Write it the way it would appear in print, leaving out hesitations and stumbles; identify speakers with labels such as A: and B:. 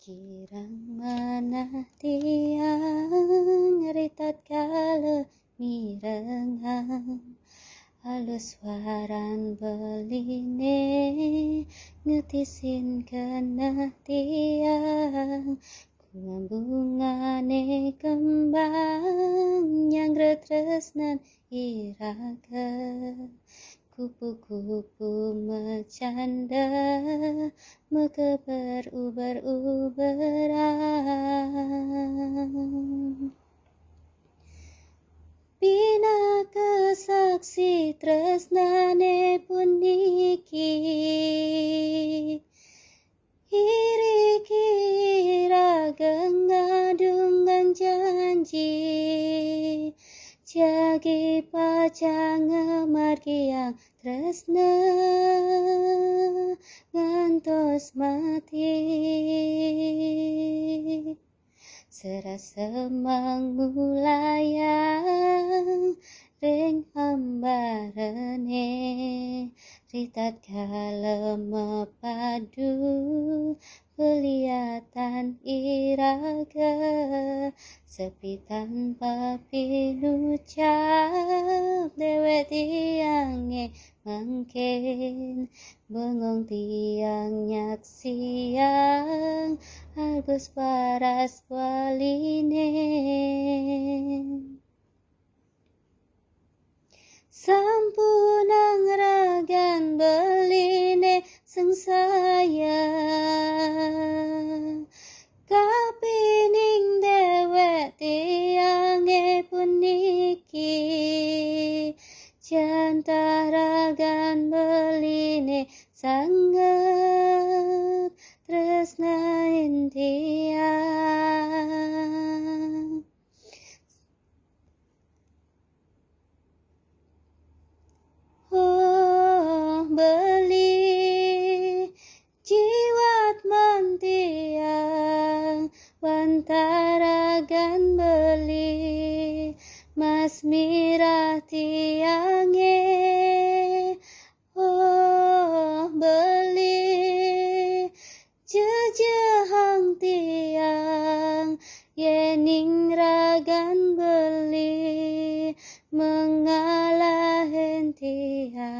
A: Kirang manah tiang ritat kala mirengang halus waran beline ngetisin kena tiang bungane kembang yang retresnan iraga kupu-kupu mecanda mekeber uber-uberan bina kesaksi tresnane puniki iri-kira gengadungan janji jagi pacang margiang tresna ngantos mati serasa mangulayang ring ambarane ritat kalem mepadu pelihatan iraga sepi tanpa pinucap dewek tiange mangkin bengong tiang nyaksiang agus paras waline sampunang ragan beline sengsaya kapining dewek tiange puniki jantaragan beline sangat tresnain tiang oh beli jiwat mantiang wantaragan beli mas mirah tiange oh beli jejehang tiang yening ragan beli mengalahin tiang